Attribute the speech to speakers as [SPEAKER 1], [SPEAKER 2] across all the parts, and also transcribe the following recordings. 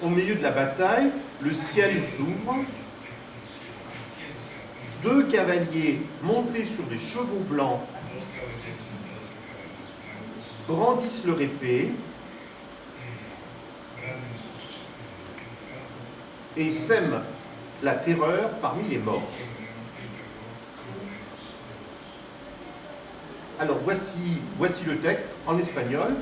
[SPEAKER 1] au milieu de la bataille, le ciel s'ouvre. Deux cavaliers montés sur des chevaux blancs brandissent leur épée et sèment la terreur parmi les morts. Alors voici le texte en espagnol.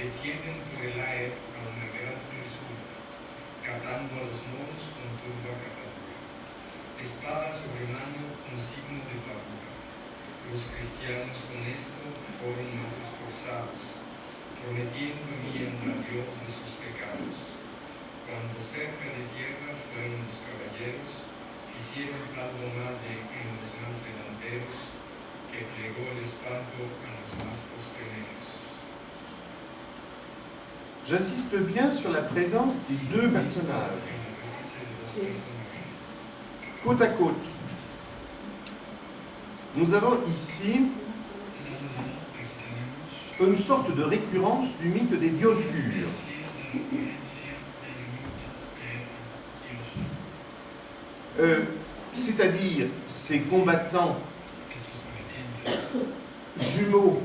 [SPEAKER 2] Descienden por el aire a una gran presura, catando a los moros con turba catadura. Espada sobre mano con signo de bravura. Los cristianos con esto fueron más esforzados, prometiendo enmienda a Dios de sus pecados. Cuando cerca de tierra fueron los caballeros, hicieron tal donaje en los más delanteros, que plegó el espanto a los más postreros.
[SPEAKER 1] J'insiste bien sur la présence des deux personnages, côte à côte. Nous avons ici une sorte de récurrence du mythe des Dioscures. C'est-à-dire ces combattants jumeaux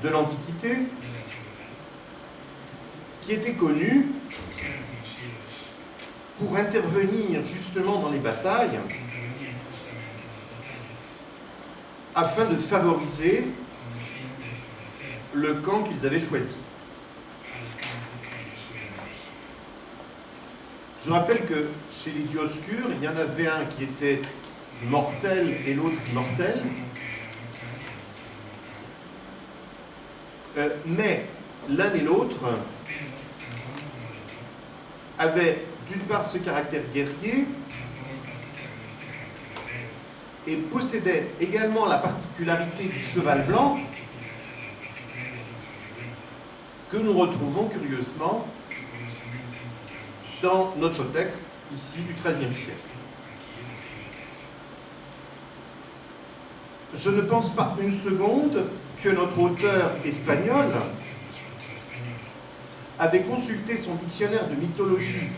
[SPEAKER 1] de l'Antiquité qui étaient connus pour intervenir justement dans les batailles afin de favoriser le camp qu'ils avaient choisi. Je rappelle que chez les Dioscures, il y en avait un qui était mortel et l'autre immortel. Mais l'un et l'autre avaient d'une part ce caractère guerrier et possédaient également la particularité du cheval blanc que nous retrouvons curieusement dans notre texte ici du XIIIe siècle. Je ne pense pas une seconde que notre auteur espagnol avait consulté son dictionnaire de mythologie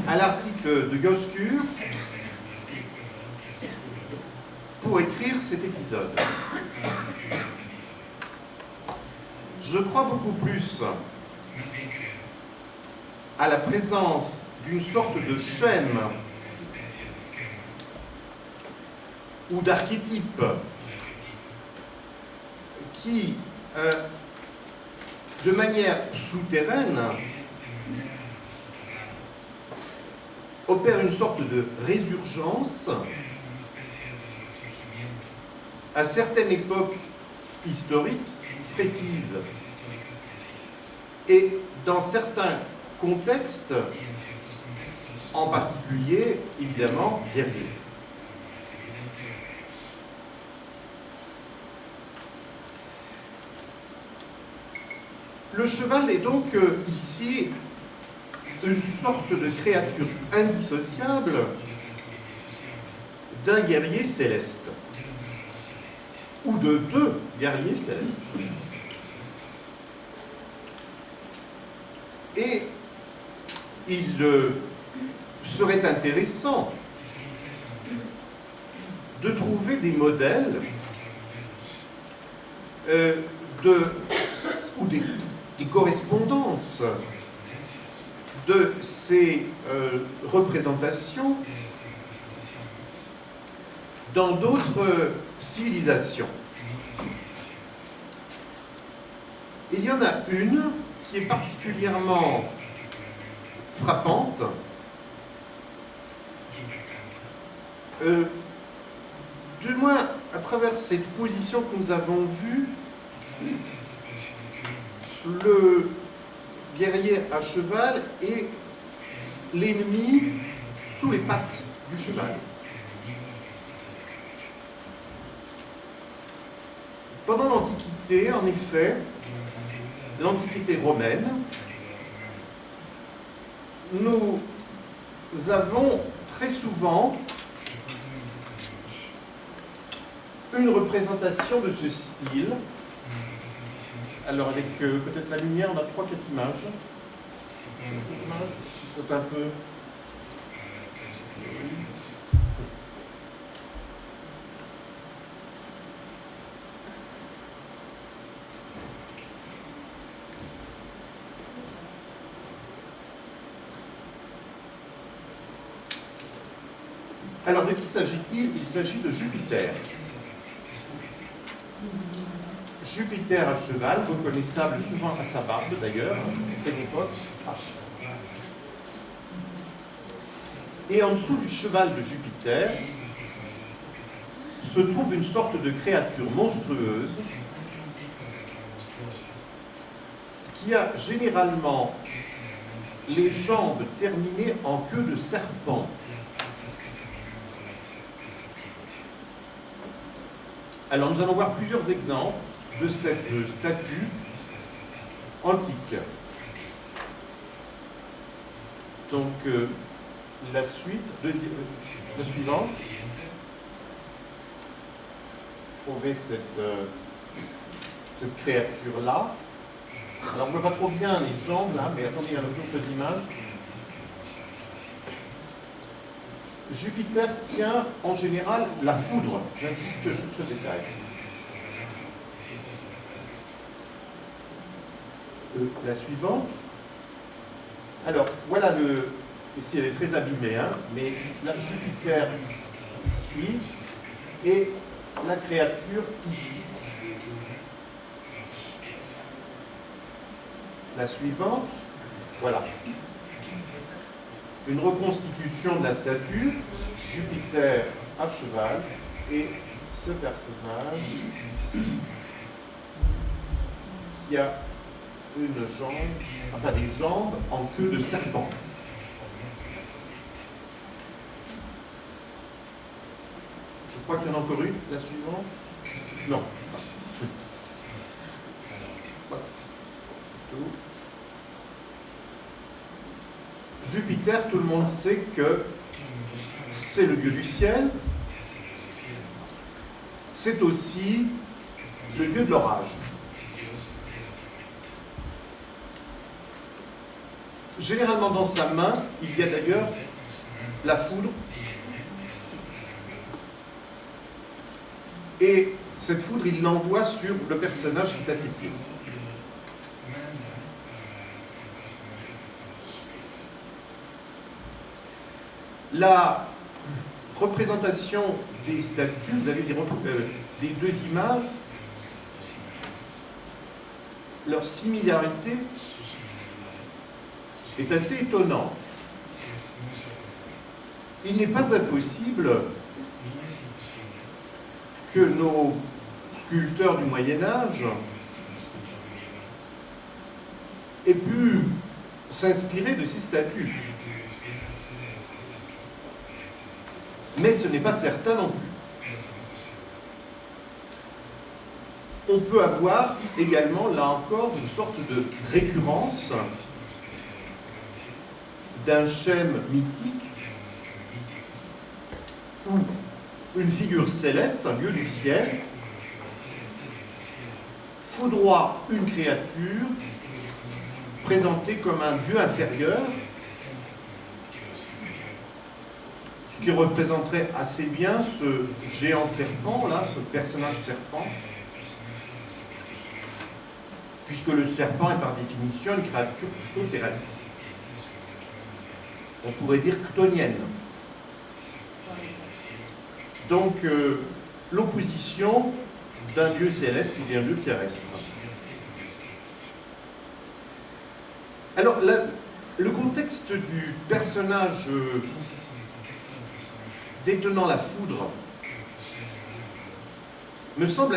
[SPEAKER 1] à l'article de Dioscures pour écrire cet épisode. Je crois beaucoup plus à la présence d'une sorte de schème ou d'archétype qui, de manière souterraine, opère une sorte de résurgence à certaines époques historiques précises et dans certains contextes, en particulier, évidemment, guerriers. Le cheval est donc ici une sorte de créature indissociable d'un guerrier céleste, ou de deux guerriers célestes. Et il serait intéressant de trouver des modèles ou des correspondances de ces représentations dans d'autres civilisations. Il y en a une qui est particulièrement frappante, du moins à travers cette position que nous avons vue le guerrier à cheval est l'ennemi sous les pattes du cheval. Pendant l'Antiquité, en effet, l'Antiquité romaine, nous avons très souvent une représentation de ce style. Alors avec peut-être la lumière, on a 3-4 images. C'est un peu... Alors de qui s'agit-il? Il s'agit de Jupiter. Jupiter à cheval, reconnaissable souvent à sa barbe d'ailleurs, à cette époque. Et en dessous du cheval de Jupiter se trouve une sorte de créature monstrueuse qui a généralement les jambes terminées en queue de serpent. Alors nous allons voir plusieurs exemples de cette statue antique. Donc la suite, la suivante. Trouvez cette créature-là. Alors on ne voit pas trop bien les jambes là, mais attendez, il y a d'autres images. Jupiter tient en général la foudre. J'insiste sur ce détail. La suivante. Alors, voilà ici elle est très abîmée, hein, mais la Jupiter ici et la créature ici. La suivante. Voilà. Une reconstitution de la statue, Jupiter à cheval, et ce personnage ici, qui a une jambe, enfin des jambes en queue de serpent. Je crois qu'il y en a encore une, la suivante. Non. Voilà, c'est tout. Jupiter, tout le monde sait que c'est le dieu du ciel, c'est aussi le dieu de l'orage. Généralement dans sa main, il y a d'ailleurs la foudre. Et cette foudre, il l'envoie sur le personnage qui est à ses pieds. La représentation des statues, vous avez des deux images, leur similarité est assez étonnante. Il n'est pas impossible que nos sculpteurs du Moyen-Âge aient pu s'inspirer de ces statues. Mais ce n'est pas certain non plus. On peut avoir également, là encore, une sorte de récurrence d'un schème mythique où une figure céleste, un dieu du ciel, foudroie une créature présentée comme un dieu inférieur, ce qui représenterait assez bien ce géant serpent, là, ce personnage serpent, puisque le serpent est par définition une créature plutôt terrestre. On pourrait dire chthonienne. Donc, l'opposition d'un dieu céleste et d'un dieu terrestre. Alors, le contexte du personnage détenant la foudre me semble